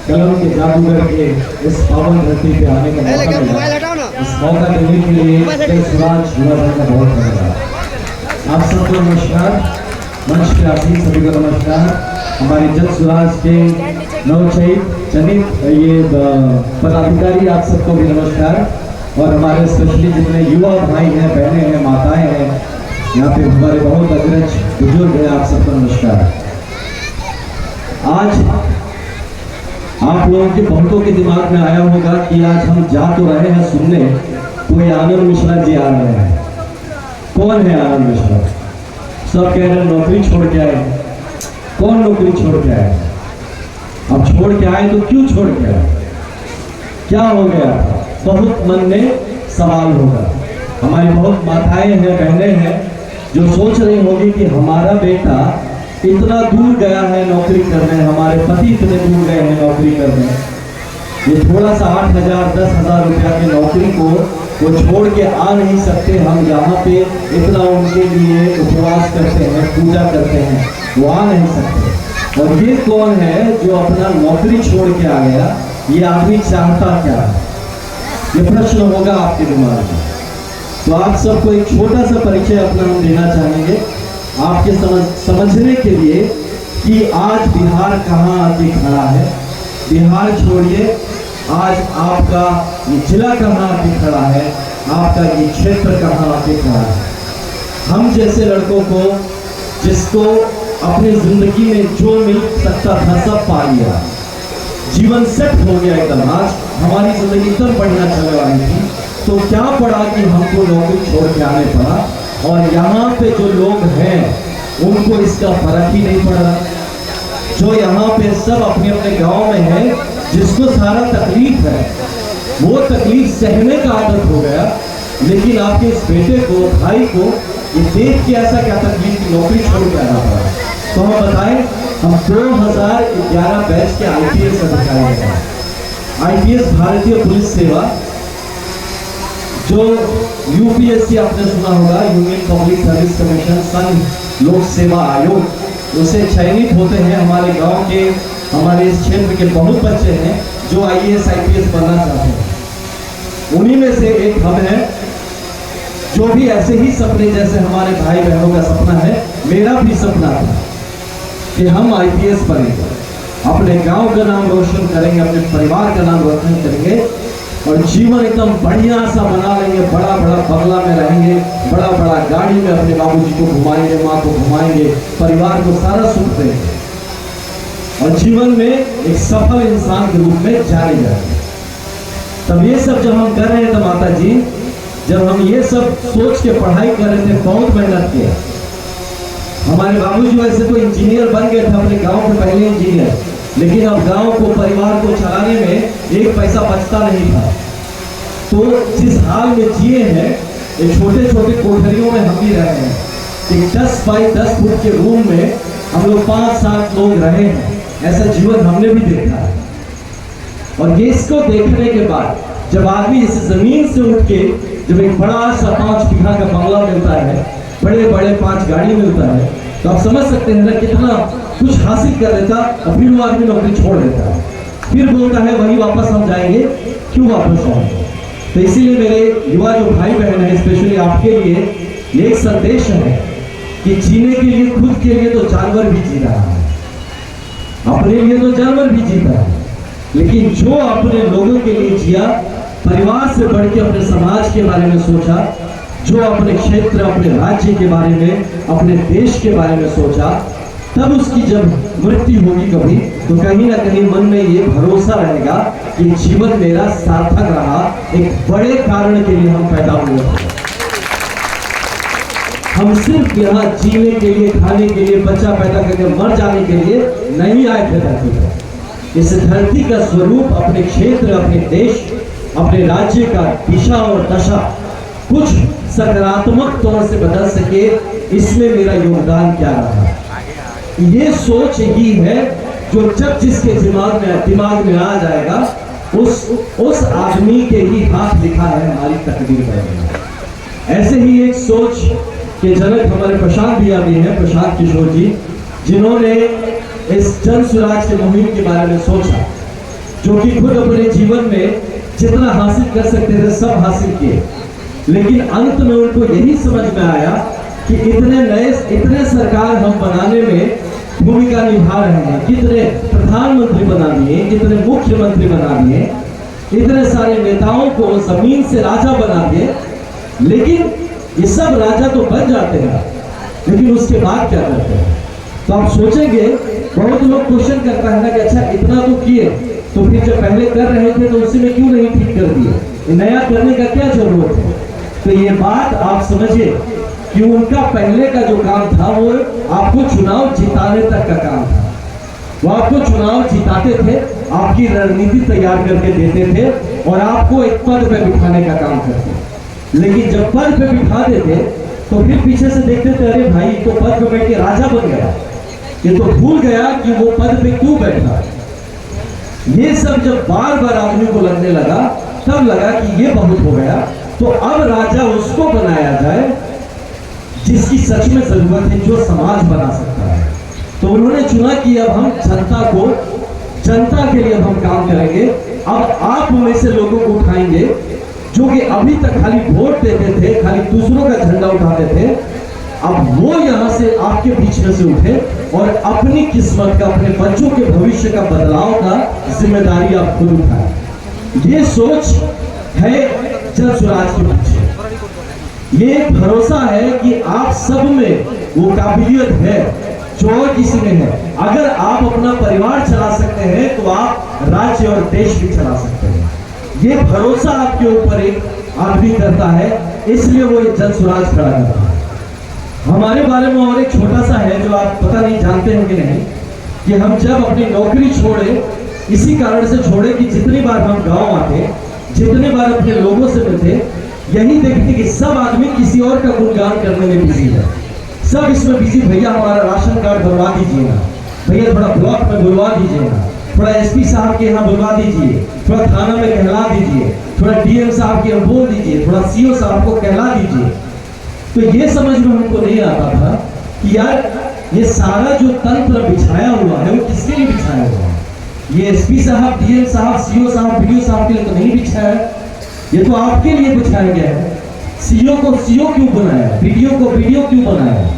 कलम के जादूगर के इस पावन धरती पे आने का मौका मिला। इस मौका देने के लिए स्वराज युवा दल का बहुत धन्यवाद। आप सबको नमस्कार, मंच के आसीन सभी को नमस्कार। हमारे जन स्वराज के चयनित ये पदाधिकारी आप सबको भी नमस्कार। और हमारे स्पेशली जितने युवा भाई हैं, बहनें हैं, माताएं हैं, यहाँ पे हमारे बहुत अग्रज बुजुर्ग हैं, आप सबको नमस्कार। आज आप लोगों के बहुतों के दिमाग में आया होगा कि आज हम जा तो रहे हैं सुनने, कोई आनंद मिश्रा जी आ रहे हैं। कौन है आनंद मिश्रा? सब कह रहे हैं नौकरी छोड़ के आए। कौन नौकरी छोड़ के आए? अब छोड़ के आए तो क्यों छोड़ के आए? क्या हो गया? बहुत मन में सवाल होगा। हमारी बहुत माताएं हैं, बहनें हैं जो सोच रही होगी कि हमारा बेटा इतना दूर गया है नौकरी करने, हमारे पति इतने दूर गए हैं नौकरी करने, ये थोड़ा सा 8,000 10,000 रुपया की नौकरी को वो छोड़ के आ नहीं सकते। हम यहाँ पे इतना उनके लिए उपवास करते हैं, पूजा करते हैं, वो आ नहीं सकते। और ये कौन है जो अपना नौकरी छोड़ के आ गया? ये आदमी चाहता क्या है? ये प्रश्न होगा आपके दिमाग में। तो आप सबको एक छोटा सा परिचय अपना हम देना चाहेंगे आपके समझने के लिए कि आज बिहार कहाँ आके खड़ा है। बिहार छोड़िए, आज आपका ये जिला कहाँ आके खड़ा है, आपका ये क्षेत्र कहाँ आके खड़ा है। हम जैसे लड़कों को, जिसको अपनी जिंदगी में जो मिल सकता था सब पा लिया, जीवन सेट हो गया एकदम। आज हमारी जिंदगी एकदम बढ़िया चलने वाली थी, तो क्या पड़ा कि हमको नौकरी छोड़ के आने पड़ा। और यहाँ पे जो लोग हैं उनको इसका फर्क ही नहीं पड़ रहा। जो यहाँ पे सब अपने अपने गांव में है, जिसको सारा तकलीफ है, वो तकलीफ सहने का आदत हो गया। लेकिन आपके इस बेटे को, भाई को ये देख के ऐसा क्या तकलीफ की नौकरी छोड़ के आना पड़ा। तो हम बताएं, हम 2011 बैच के IPS अधिकारी हैं। IPS भारतीय पुलिस सेवा, जो UPSC आपने सुना होगा, यूनियन पब्लिक सर्विस कमीशन, संघ लोक सेवा आयोग, उसे चयनित होते हैं हमारे गांव के, हमारे इस क्षेत्र के बहुत बच्चे हैं जो IAS IPS बनना चाहते हैं। उन्हीं में से एक हम हैं जो भी ऐसे ही सपने, जैसे हमारे भाई बहनों का सपना है, मेरा भी सपना था कि हम IPS बनेंगे, अपने गांव का नाम रोशन करेंगे, अपने परिवार का नाम रोशन करेंगे और जीवन एकदम बढ़िया सा बना लेंगे। बड़ा बड़ा बंगला में रहेंगे, बड़ा बड़ा गाड़ी में अपने बाबूजी को घुमाएंगे, माँ को घुमाएंगे, परिवार को सारा सुख देंगे और जीवन में एक सफल इंसान के रूप में जाने जाएंगे। तब ये सब जब हम कर रहे थे माता जी, जब हम ये सब सोच के पढ़ाई कर रहे थे, बहुत मेहनत किया। हमारे बाबूजी वैसे तो इंजीनियर बन गए थे, अपने गांव के पहले इंजीनियर, लेकिन अब गांव को, परिवार को चलाने में एक पैसा बचता नहीं था। तो जिस हाल में जिए हैं, ये छोटे छोटे कोठरियों में हम भी रहे हैं। एक 10 बाई 10 फुट के रूम में हम लोग 5-7 लोग रहे हैं। ऐसा जीवन हमने भी देखा है। और ये इसको देखने के बाद जब आदमी इस जमीन से उठ के जब एक बड़ा सा 5 बीघा का बंगला मिलता है, बड़े बड़े 5 गाड़ी मिलता है, तो आप समझ सकते हैं ना कितना कुछ हासिल कर लेता और फिर वो आदमी नौकरी छोड़ देता है, फिर बोलता है वही वापस हम जाएंगे, क्यों वापस आएंगे। तो इसीलिए मेरे युवा जो भाई बहन है, स्पेशली आपके लिए एक संदेश है कि जीने के लिए, खुद के लिए तो जानवर भी जी रहा है, अपने लिए तो जानवर भी जीता है, लेकिन जो अपने लोगों के लिए जिया, परिवार से बढ़ के अपने समाज के बारे में सोचा, जो अपने क्षेत्र, अपने राज्य के बारे में, अपने देश के बारे में सोचा, तब उसकी जब मृत्यु होगी कभी, तो कहीं ना कहीं मन में ये भरोसा रहेगा कि जीवन मेरा सार्थक रहा, एक बड़े कारण के लिए हम पैदा हुए। हम सिर्फ यहाँ जीने के लिए, खाने के लिए, बच्चा पैदा करके मर जाने के लिए नहीं आए थे धरती पर। इस धरती का स्वरूप, अपने क्षेत्र, अपने देश, अपने राज्य का दिशा और दशा कुछ सकारात्मक तौर से बदल सके, इसमें मेरा योगदान क्या रहा, ये सोच ही है जो जब जिसके दिमाग में आ जाएगा, उस आदमी के ही हाथ लिखा है हमारी तकदीर में। ऐसे ही एक सोच के जनक हमारे प्रशांत भैया भी हैं, प्रशांत किशोर जी, जिन्होंने इस जन स्वराज के मुहिम के बारे में सोचा जो कि खुद अपने जीवन में जितना हासिल कर सकते थे सब हासिल किए, लेकिन अंत में उनको यही समझ में आया कि इतने सरकार हम बनाने में भूमिका निभा रहे हैं, कितने प्रधानमंत्री बना दिए, कितने मुख्यमंत्री बना दिए, इतने सारे नेताओं को जमीन से राजा बना दिए, लेकिन ये सब राजा तो बन जाते हैं, लेकिन उसके बाद क्या करते हैं? तो आप सोचेंगे, बहुत लोग क्वेश्चन करता है ना कि अच्छा इतना तो किए, तो फिर जब पहले कर रहे थे तो उसी में क्यों नहीं ठीक कर दिए, नया करने का क्या जरूरत है? तो ये बात आप समझिए कि उनका पहले का जो काम था वो आपको चुनाव जिताने तक का काम था। वो आपको चुनाव जिताते थे, आपकी रणनीति तैयार करके देते थे और आपको एक पद पे बिठाने का काम करते। लेकिन जब पद पे बिठा देते तो फिर पीछे से देखते थे, अरे भाई तो पद पे बैठ के राजा बन गया, ये तो भूल गया कि वो पद पे क्यों बैठा। ये सब जब बार बार आदमी को लगने लगा, तब लगा कि ये बहुत हो गया, तो अब राजा उसको बनाया जाए जिसकी सच में जरूरत है, जो समाज बना सकता है। तो उन्होंने चुना कि अब हम जनता के लिए हम काम करेंगे। अब आप में से लोगों को उठाएंगे जो कि अभी तक खाली वोट देते थे, खाली दूसरों का झंडा उठाते थे, अब वो यहाँ से आपके बीच में से उठे और अपनी किस्मत का, अपने बच्चों के भविष्य का बदलाव का जिम्मेदारी आप खुद उठाएं। ये सोच है जन स्वराज के पीछे। ये भरोसा है कि आप सब में वो काबिलियत है जो और किसी में है। अगर आप अपना परिवार चला सकते हैं तो आप राज्य और देश भी चला सकते हैं। ये भरोसा आपके ऊपर एक आदमी करता है, इसलिए वो जन स्वराज खड़ा करता है। हमारे बारे में और एक छोटा सा है जो आप पता नहीं जानते हैं कि नहीं, कि हम जब अपनी नौकरी छोड़े, इसी कारण से छोड़े कि जितनी बार हम गांव आते, जितने बार अपने लोगों से मिलते, यही देखते कि सब आदमी किसी और का गुणगान करने में बिजी है। सब इसमें बिजी, भैया हमारा राशन कार्ड बनवा दीजिए ना, भैया थोड़ा ब्लॉक में बुलवा दीजिए ना, थोड़ा एसपी साहब के यहाँ बुलवा दीजिए, थोड़ा थाना में कहला दीजिए, थोड़ा डीएम साहब के यहाँ बोल दीजिए, थोड़ा सीओ साहब को कहला दीजिए। तो ये समझ में हमको नहीं आता था कि यार ये सारा जो तंत्र बिछाया हुआ है वो किसके लिए बिछाया हुआ है? ये एसपी साहब, डीएम साहब, सीओ साहब, बीडीओ साहब के लिए तो नहीं बिछाया है, ये तो आपके लिए बिछाया गया है। सीओ को सीओ क्यों बनाया, बीडीओ को बीडीओ क्यों बनाया,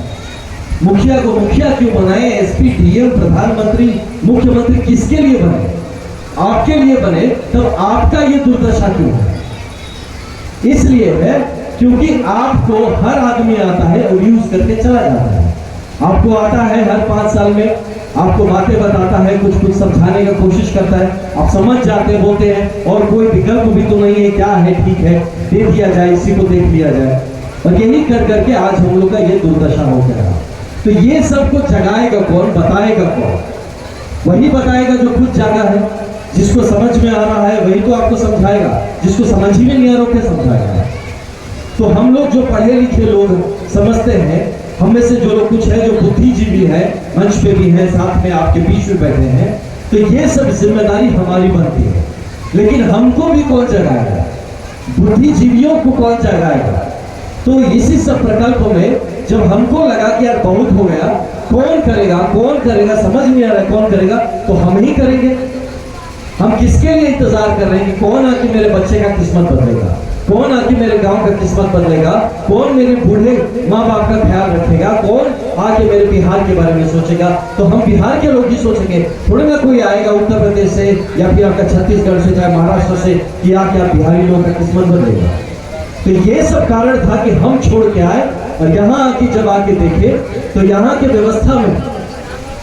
मुखिया को मुखिया क्यों बनाए, एसपी, डीएम, प्रधानमंत्री, मुख्यमंत्री किसके लिए बने? आपके लिए बने। तब आपका ये दुर्दशा क्यों है? इसलिए है क्योंकि आपको हर आदमी आता है और यूज करके चला जाता है। आपको आता है हर 5 साल में, आपको बातें बताता है, कुछ कुछ समझाने का कोशिश करता है, आप समझ जाते बोलते हैं और कोई विकल्प भी तो नहीं है, क्या है, ठीक है, दे दिया जाए, इसी को देख लिया जाए। और यही कर करके आज हम लोग का ये दुर्दशा हो गया। तो ये सबको जगाएगा कौन, बताएगा कौन? वही बताएगा जो खुद जागा है। जिसको समझ में आ रहा है वही तो आपको समझाएगा, जिसको समझ ही में नहीं आ रहा क्या समझाएगा? तो हम लोग जो पढ़े लिखे लोग समझते हैं, हम में से जो लोग कुछ है जो बुद्धिजीवी है, मंच पे भी है, साथ में आपके बीच में बैठे हैं, तो ये सब जिम्मेदारी हमारी बनती है। लेकिन हमको भी कौन जगाएगा? बुद्धिजीवियों को कौन जगाएगा? तो इसी सब प्रकल्प में जब हमको लगा कि यार बहुत हो गया, कौन करेगा, कौन करेगा, समझ नहीं आ रहा है कौन करेगा, तो हम ही करेंगे। हम किसके लिए इंतजार कर रहे हैं कि कौन आके मेरे बच्चे का किस्मत बदलेगा, कौन आके मेरे गांव का किस्मत बदलेगा, कौन मेरे बूढ़े माँ बाप का ख्याल रखेगा, कौन आके मेरे बिहार के बारे में सोचेगा? तो हम बिहार के लोग ही सोचेंगे, थोड़ी ना कोई आएगा उत्तर प्रदेश से या फिर आपका छत्तीसगढ़ से, चाहे महाराष्ट्र से, कि आके आप बिहारी लोगों का किस्मत बदलेगा। तो ये सब कारण था कि हम छोड़ के आए और यहाँ आके जब आके देखे तो यहाँ के व्यवस्था में